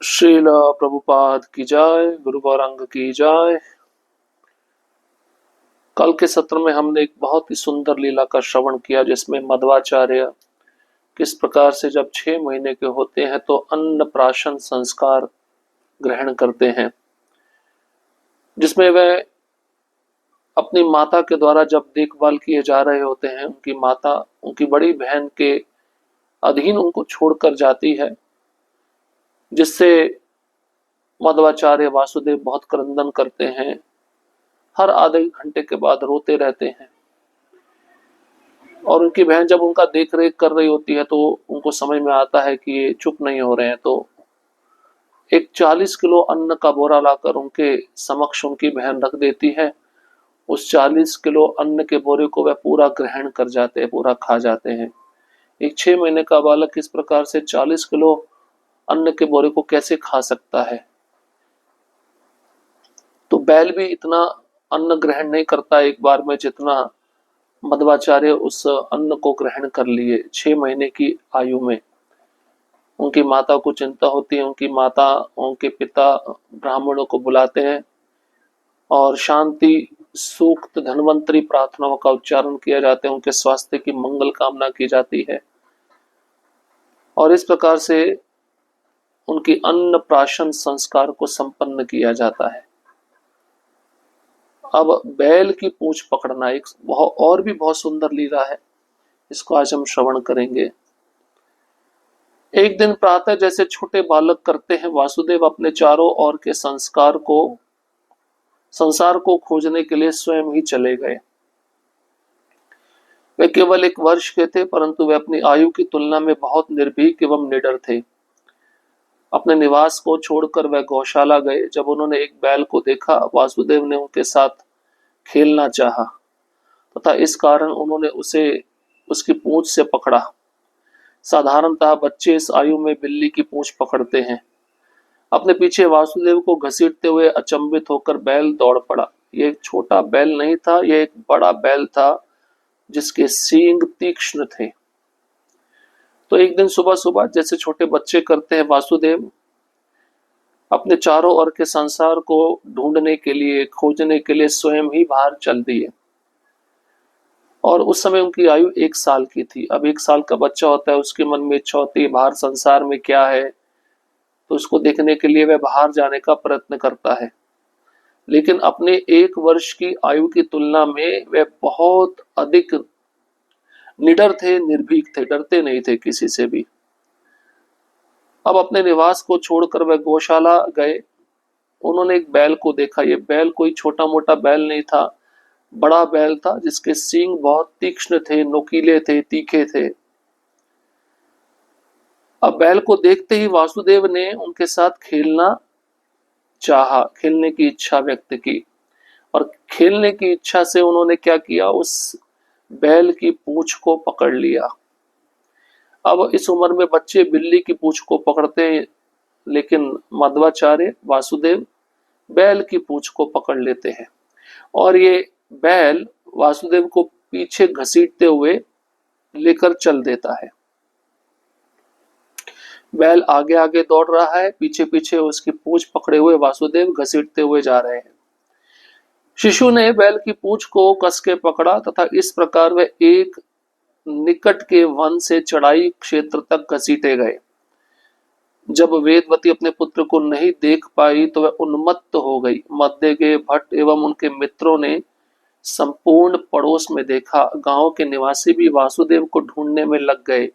श्रील प्रभुपाद की जय, गुरु गौरांग की जय। कल के सत्र में हमने एक बहुत ही सुंदर लीला का श्रवण किया, जिसमें मध्वाचार्य किस प्रकार से जब 6 महीने के होते हैं तो अन्न प्राशन संस्कार ग्रहण करते हैं, जिसमें वह अपनी माता के द्वारा जब देखभाल किए जा रहे होते हैं, उनकी माता उनकी बड़ी बहन के अधीन उनको छोड़कर जाती है, जिससे मध्वाचार्य वासुदेव बहुत क्रंदन करते हैं। हर आधे घंटे के बाद रोते रहते हैं और उनकी बहन जब उनका देख रेख कर रही होती है तो उनको समझ में आता है कि ये चुप नहीं हो रहे हैं, तो एक 40 किलो अन्न का बोरा लाकर उनके समक्ष उनकी बहन रख देती है। उस 40 किलो अन्न के बोरे को वह पूरा ग्रहण कर जाते हैं, पूरा खा जाते हैं। एक 6 महीने का बालक इस प्रकार से 40 किलो अन्न के बोरे को कैसे खा सकता है? तो बैल भी इतना अन्न ग्रहण नहीं करता एक बार में, जितना मध्वाचार्य उस अन्न को ग्रहण कर लिए 6 महीने की आयु में। उनकी माता को चिंता होती है, उनकी माता उनके पिता ब्राह्मणों को बुलाते हैं और शांति सूक्त धन्वंतरी प्रार्थनाओं का उच्चारण किया जाता है, उनके स्वास्थ्य की मंगल कामना की जाती है और इस प्रकार से उनकी अन्न प्राशन संस्कार को संपन्न किया जाता है। अब बैल की पूंछ पकड़ना एक और भी बहुत सुंदर लीला है, इसको आज हम श्रवण करेंगे। एक दिन प्रातः जैसे छोटे बालक करते हैं, वासुदेव अपने चारों ओर के संसार को खोजने के लिए स्वयं ही चले गए। वे केवल 1 वर्ष के थे, परंतु वे अपनी आयु की तुलना में बहुत निर्भीक एवं निडर थे। अपने निवास को छोड़कर वह गौशाला गए। जब उन्होंने एक बैल को देखा, वासुदेव ने उनके साथ खेलना चाहा तथा इस कारण उन्होंने उसे उसकी पूंछ से पकड़ा। साधारणतः बच्चे इस आयु में बिल्ली की पूंछ पकड़ते हैं। अपने पीछे वासुदेव को घसीटते हुए अचंभित होकर बैल दौड़ पड़ा। यह एक छोटा बैल नहीं था, यह एक बड़ा बैल था जिसके सींग तीक्ष्ण थे। तो एक दिन सुबह सुबह जैसे छोटे बच्चे करते हैं, वासुदेव अपने चारों ओर के संसार को ढूंढने के लिए, खोजने के लिए स्वयं ही बाहर चल दिए। और उस समय उनकी आयु 1 साल की थी। अब 1 साल का बच्चा होता है, उसके मन में इच्छा होती है बाहर संसार में क्या है, तो उसको देखने के लिए वह बाहर जाने का प्रयत्न करता है। लेकिन अपने 1 वर्ष की आयु की तुलना में वह बहुत अधिक निडर थे, निर्भीक थे, डरते नहीं थे किसी से भी। अब अपने निवास को छोड़कर वह गौशाला गए। उन्होंने एक बैल को देखा। ये बैल कोई छोटा मोटा बैल नहीं था, बड़ा बैल था जिसके सींग बहुत तीक्ष्ण थे, नुकीले थे, तीखे थे। अब बैल को देखते ही वासुदेव ने उनके साथ खेलना चाहा, खेलने की इच्छा व्यक्त की और खेलने की इच्छा से उन्होंने क्या किया, उस बैल की पूंछ को पकड़ लिया। अब इस उम्र में बच्चे बिल्ली की पूंछ को पकड़ते हैं, लेकिन मध्वाचार्य वासुदेव बैल की पूंछ को पकड़ लेते हैं और ये बैल वासुदेव को पीछे घसीटते हुए लेकर चल देता है। बैल आगे आगे दौड़ रहा है, पीछे पीछे उसकी पूंछ पकड़े हुए वासुदेव घसीटते हुए जा रहे हैं। शिशु ने बैल की पूंछ को कस के पकड़ा तथा इस प्रकार वह एक निकट के वन से चढ़ाई क्षेत्र तक घसीटे गए। जब वेदवती अपने पुत्र को नहीं देख पाई तो वह उन्मत्त हो गई। मध्य के भट्ट एवं उनके मित्रों ने संपूर्ण पड़ोस में देखा। गांव के निवासी भी वासुदेव को ढूंढने में लग गए।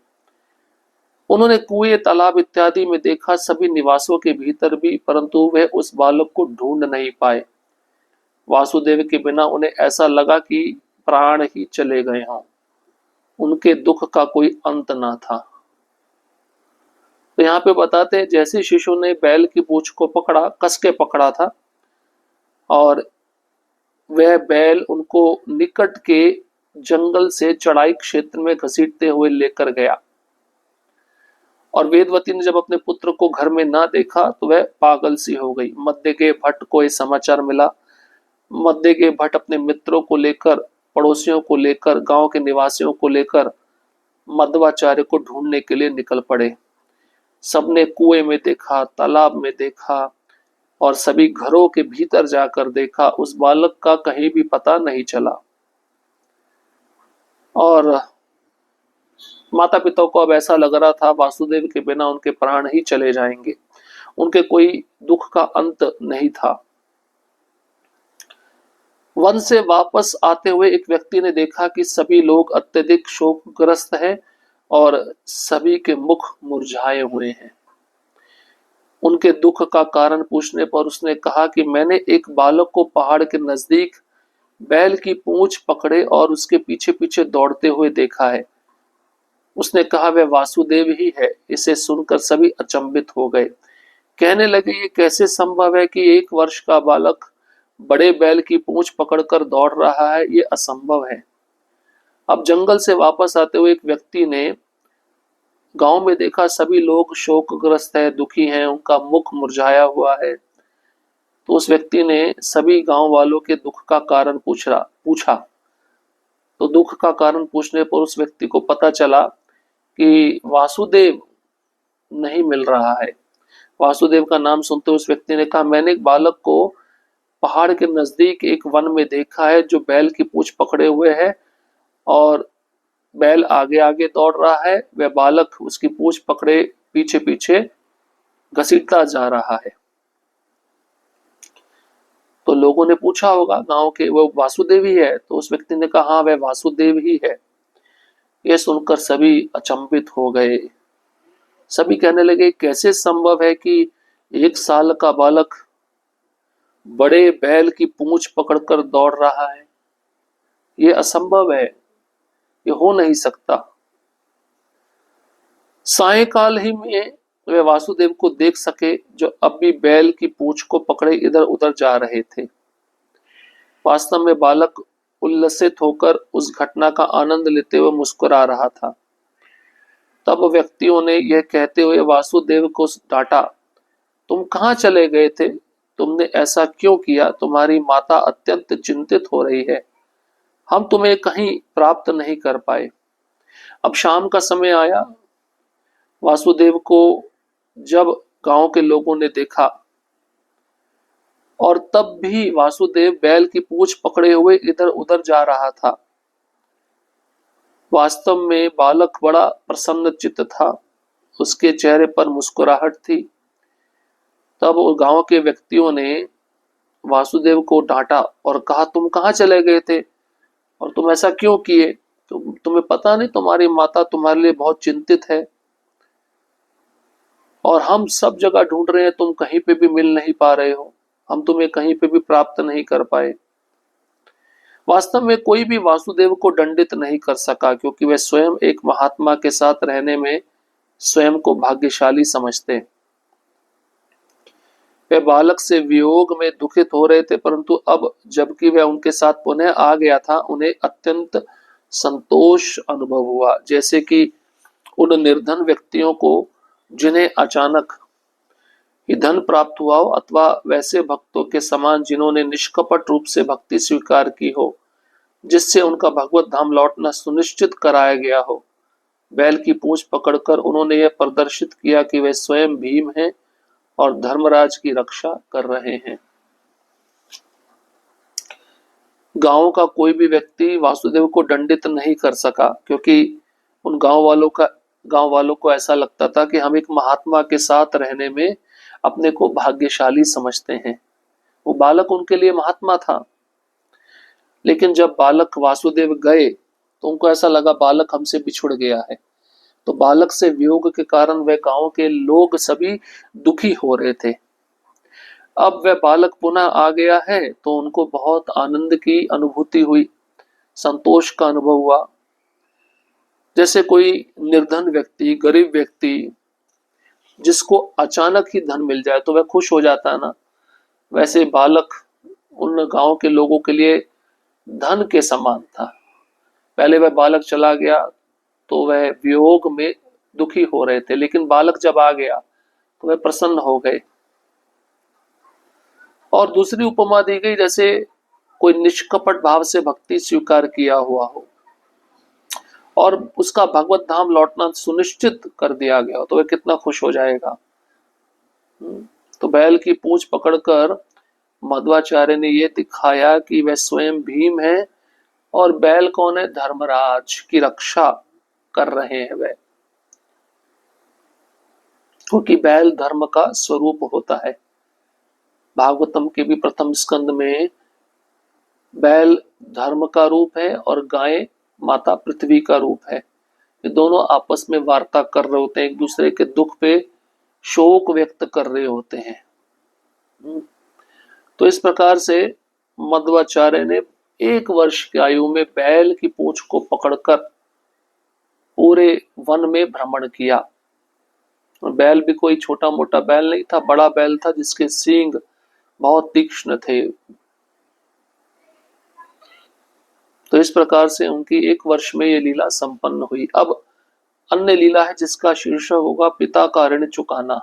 उन्होंने कुएं, तालाब इत्यादि में देखा, सभी निवासों के भीतर भी, परंतु वह उस बालक को ढूंढ नहीं पाए। वासुदेव के बिना उन्हें ऐसा लगा कि प्राण ही चले गए हों। उनके दुख का कोई अंत ना था। तो यहाँ पे बताते हैं, जैसे शिशु ने बैल की पूंछ को पकड़ा, कस के पकड़ा था और वह बैल उनको निकट के जंगल से चढ़ाई क्षेत्र में घसीटते हुए लेकर गया और वेदवती ने जब अपने पुत्र को घर में ना देखा तो वह पागल सी हो गई। मध्य के भट्ट को यह समाचार मिला। मध्य के भट्ट अपने मित्रों को लेकर, पड़ोसियों को लेकर, गांव के निवासियों को लेकर मध्वाचार्य को ढूंढने के लिए निकल पड़े। सबने कुएं में देखा, तालाब में देखा और सभी घरों के भीतर जाकर देखा, उस बालक का कहीं भी पता नहीं चला। और माता पिता को अब ऐसा लग रहा था वासुदेव के बिना उनके प्राण ही चले जाएंगे, उनके कोई दुख का अंत नहीं था। वन से वापस आते हुए एक व्यक्ति ने देखा कि सभी लोग अत्यधिक शोकग्रस्त हैं और सभी के मुख मुरझाए हुए हैं। उनके दुख का कारण पूछने पर उसने कहा कि मैंने एक बालक को पहाड़ के नजदीक बैल की पूंछ पकड़े और उसके पीछे पीछे दौड़ते हुए देखा है। उसने कहा वह वासुदेव ही है। इसे सुनकर सभी अचंभित हो गए, कहने लगे ये कैसे संभव है कि 1 वर्ष का बालक बड़े बैल की पूंछ पकड़कर दौड़ रहा है, ये असंभव है। अब जंगल से वापस आते हुए एक व्यक्ति ने गांव में देखा सभी लोग शोकग्रस्त है, दुखी हैं, उनका मुख मुरझाया हुआ है। तो उस व्यक्ति ने सभी गांव वालों के दुख का कारण पूछा। तो दुख का कारण पूछने पर उस व्यक्ति को पता चला कि वासुदेव नहीं मिल रहा है। वासुदेव का नाम सुनते उस व्यक्ति ने कहा मैंने एक बालक को पहाड़ के नजदीक एक वन में देखा है जो बैल की पूंछ पकड़े हुए है और बैल आगे आगे दौड़ रहा है, वह बालक उसकी पूंछ पकड़े पीछे पीछे घसीटता जा रहा है। तो लोगों ने पूछा होगा गांव के वो वासुदेव ही है। तो उस व्यक्ति ने कहा हाँ वह वासुदेव ही है। यह सुनकर सभी अचंभित हो गए। सभी कहने लगे कैसे संभव है कि 1 साल का बालक बड़े बैल की पूंछ पकड़कर दौड़ रहा है, ये असंभव है, ये हो नहीं सकता। सायंकाल ही में वे वासुदेव को देख सके जो अब भी बैल की पूंछ को पकड़े इधर उधर जा रहे थे। वास्तव में बालक उल्लसित होकर उस घटना का आनंद लेते हुए मुस्कुरा रहा था। तब व्यक्तियों ने यह कहते हुए वासुदेव को डांटा, तुम कहाँ चले गए थे? तुमने ऐसा क्यों किया? तुम्हारी माता अत्यंत चिंतित हो रही है, हम तुम्हें कहीं प्राप्त नहीं कर पाए। अब शाम का समय आया। वासुदेव को जब गांव के लोगों ने देखा और तब भी वासुदेव बैल की पूंछ पकड़े हुए इधर उधर जा रहा था। वास्तव में बालक बड़ा प्रसन्न चित्त था, उसके चेहरे पर मुस्कुराहट थी। तब गांव के व्यक्तियों ने वासुदेव को डांटा और कहा तुम कहाँ चले गए थे और तुम ऐसा क्यों किए? तुम्हें पता नहीं तुम्हारी माता तुम्हारे लिए बहुत चिंतित है और हम सब जगह ढूंढ रहे हैं, तुम कहीं पे भी मिल नहीं पा रहे हो, हम तुम्हें कहीं पे भी प्राप्त नहीं कर पाए। वास्तव में कोई भी वासुदेव को दंडित नहीं कर सका क्योंकि वे स्वयं एक महात्मा के साथ रहने में स्वयं को भाग्यशाली समझते। वे बालक से वियोग में दुखित हो रहे थे, परंतु अब जबकि वह उनके साथ पुनः आ गया था उन्हें अत्यंत संतोष अनुभव हुआ, जैसे कि उन निर्धन व्यक्तियों को जिन्हें अचानक ही धन प्राप्त हुआ हो अथवा वैसे भक्तों के समान जिन्होंने निष्कपट रूप से भक्ति स्वीकार की हो जिससे उनका भगवत धाम लौटना सुनिश्चित कराया गया हो। बैल की पूंछ पकड़कर उन्होंने यह प्रदर्शित किया कि वे स्वयं भीम हैं और धर्मराज की रक्षा कर रहे हैं। गांव का कोई भी व्यक्ति वासुदेव को दंडित नहीं कर सका क्योंकि उन गांव वालों को ऐसा लगता था कि हम एक महात्मा के साथ रहने में अपने को भाग्यशाली समझते हैं। वो बालक उनके लिए महात्मा था। लेकिन जब बालक वासुदेव गए तो उनको ऐसा लगा बालक हमसे बिछुड़ गया है। तो बालक से वियोग के कारण वह गांव के लोग सभी दुखी हो रहे थे। अब वह बालक पुनः आ गया है तो उनको बहुत आनंद की अनुभूति हुई, संतोष का अनुभव हुआ। जैसे कोई निर्धन व्यक्ति, गरीब व्यक्ति जिसको अचानक ही धन मिल जाए तो वह खुश हो जाता है ना, वैसे बालक उन गांव के लोगों के लिए धन के समान था। पहले वह बालक चला गया तो वह वियोग में दुखी हो रहे थे, लेकिन बालक जब आ गया तो वह प्रसन्न हो गए। और दूसरी उपमा दी गई जैसे कोई निष्कपट भाव से भक्ति स्वीकार किया हुआ हो और उसका भगवत धाम लौटना सुनिश्चित कर दिया गया तो वह कितना खुश हो जाएगा। तो बैल की पूंछ पकड़कर मध्वाचार्य ने यह दिखाया कि वह स्वयं भीम है और बैल कौन है, धर्मराज की रक्षा कर रहे हैं वह, क्योंकि बैल धर्म का स्वरूप होता है। भागवतम के भी प्रथम स्कंद में बैल धर्म का रूप है और गाय माता पृथ्वी का रूप है। ये दोनों आपस में वार्ता कर रहे होते हैं, एक दूसरे के दुख पे शोक व्यक्त कर रहे होते हैं। तो इस प्रकार से मध्वाचार्य ने 1 वर्ष की आयु में बैल की पूंछ को पकड़कर पूरे वन में भ्रमण किया। बैल भी कोई छोटा मोटा बैल नहीं था, बड़ा बैल था जिसके सींग बहुत तीक्ष्ण थे। तो इस प्रकार से उनकी 1 वर्ष में ये लीला संपन्न हुई। अब अन्य लीला है जिसका शीर्षक होगा पिता का ऋण चुकाना।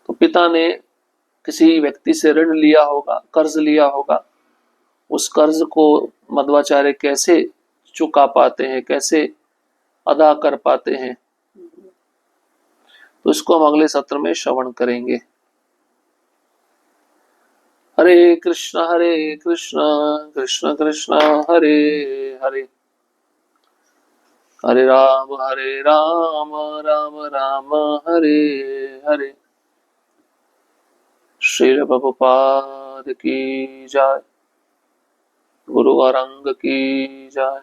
तो पिता ने किसी व्यक्ति से ऋण लिया होगा, कर्ज लिया होगा, उस कर्ज को मध्वाचार्य कैसे चुका पाते हैं, कैसे अदा कर पाते हैं, तो इसको हम अगले सत्र में श्रवण करेंगे। हरे कृष्ण कृष्ण कृष्ण हरे हरे, हरे राम राम राम हरे हरे। श्रील प्रभुपाद की जय, गुरु औरंग की जय।